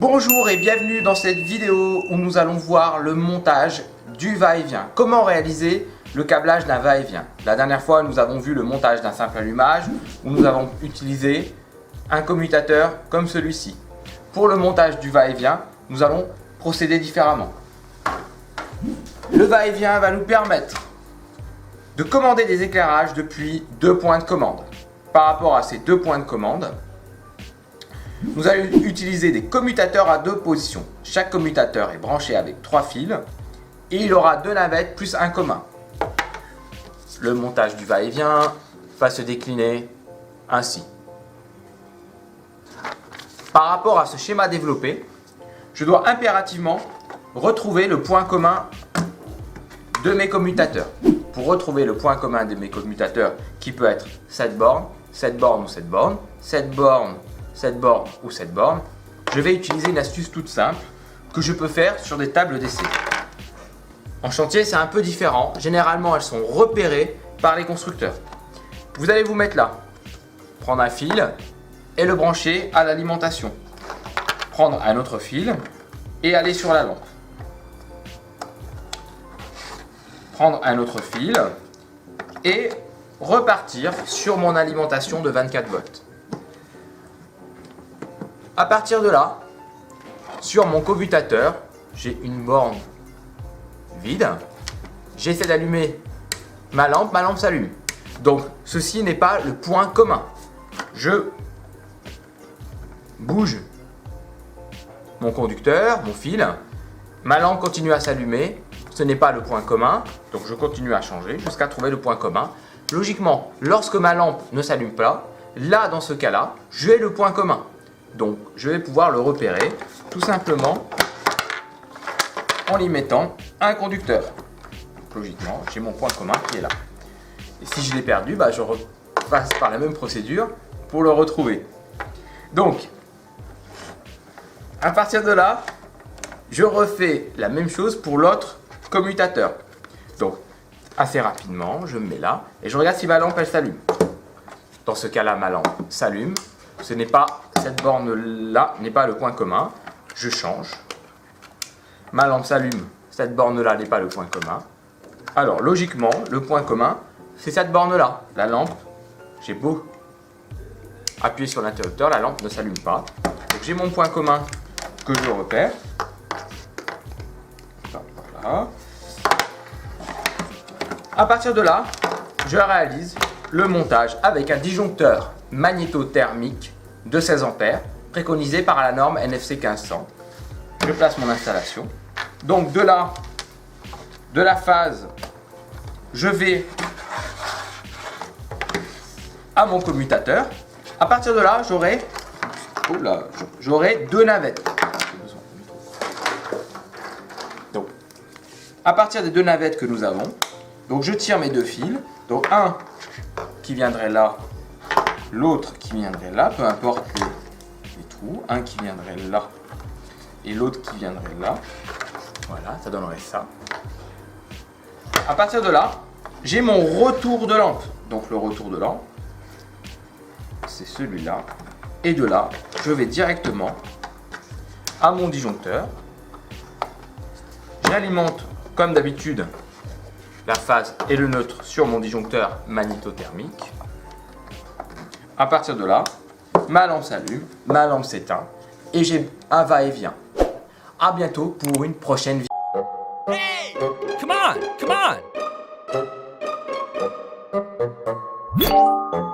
Bonjour et bienvenue dans cette vidéo où nous allons voir le montage du va-et-vient. Comment réaliser le câblage d'un va-et-vient. La dernière fois, nous avons vu le montage d'un simple allumage où nous avons utilisé un commutateur comme celui-ci. Pour le montage du va-et-vient, nous allons procéder différemment. Le va-et-vient va nous permettre de commander des éclairages depuis deux points de commande. Par rapport à ces deux points de commande, nous allons utiliser des commutateurs à deux positions. Chaque commutateur est branché avec trois fils et il aura deux navettes plus un commun. Le montage du va-et-vient va se décliner ainsi. Par rapport à ce schéma développé, je dois impérativement retrouver le point commun de mes commutateurs. Pour retrouver le point commun de mes commutateurs, qui peut être cette borne ou cette borne, cette borne, cette borne ou cette borne, je vais utiliser une astuce toute simple que je peux faire sur des tables d'essai. En chantier, c'est un peu différent. Généralement, elles sont repérées par les constructeurs. Vous allez vous mettre là, prendre un fil et le brancher à l'alimentation. Prendre un autre fil et aller sur la lampe. Prendre un autre fil et repartir sur mon alimentation de 24 volts. À partir de là, sur mon commutateur, j'ai une borne vide. J'essaie d'allumer ma lampe s'allume. Donc ceci n'est pas le point commun. Je bouge mon conducteur, mon fil, ma lampe continue à s'allumer. Ce n'est pas le point commun, donc je continue à changer jusqu'à trouver le point commun. Logiquement, lorsque ma lampe ne s'allume pas, là dans ce cas-là, j'ai le point commun. Donc je vais pouvoir le repérer tout simplement en y mettant un conducteur. Donc, logiquement, j'ai mon point commun qui est là. Et si je l'ai perdu, je repasse par la même procédure pour le retrouver. Donc, à partir de là, je refais la même chose pour l'autre commutateur. Donc, assez rapidement, je me mets là et je regarde si ma lampe elle s'allume. Dans ce cas-là, ma lampe s'allume. Ce n'est pas cette borne-là, n'est pas le point commun. Je change. Ma lampe s'allume. Cette borne-là n'est pas le point commun. Alors, logiquement, le point commun, c'est cette borne-là. La lampe, j'ai beau appuyer sur l'interrupteur, la lampe ne s'allume pas. Donc, j'ai mon point commun que je repère. Voilà. À partir de là, je réalise le montage avec un disjoncteur magnétothermique de 16 ampères préconisé par la norme NFC 1500. Je place mon installation. Donc de là, de la phase, je vais à mon commutateur. À partir de là, j'aurai deux navettes. Donc, à partir des deux navettes que nous avons, donc je tire mes deux fils. Donc un qui viendrait là, l'autre qui viendrait là, peu importe les trous, un qui viendrait là et l'autre qui viendrait là. Voilà, ça donnerait ça. À partir de là, j'ai mon retour de lampe. Donc le retour de lampe, c'est celui-là. Et de là, je vais directement à mon disjoncteur. J'alimente comme d'habitude la phase et le neutre sur mon disjoncteur magnétothermique. À partir de là, ma lampe s'allume, ma lampe s'éteint et j'ai un va-et-vient. À bientôt pour une prochaine vidéo. Hey! Come on! Come on!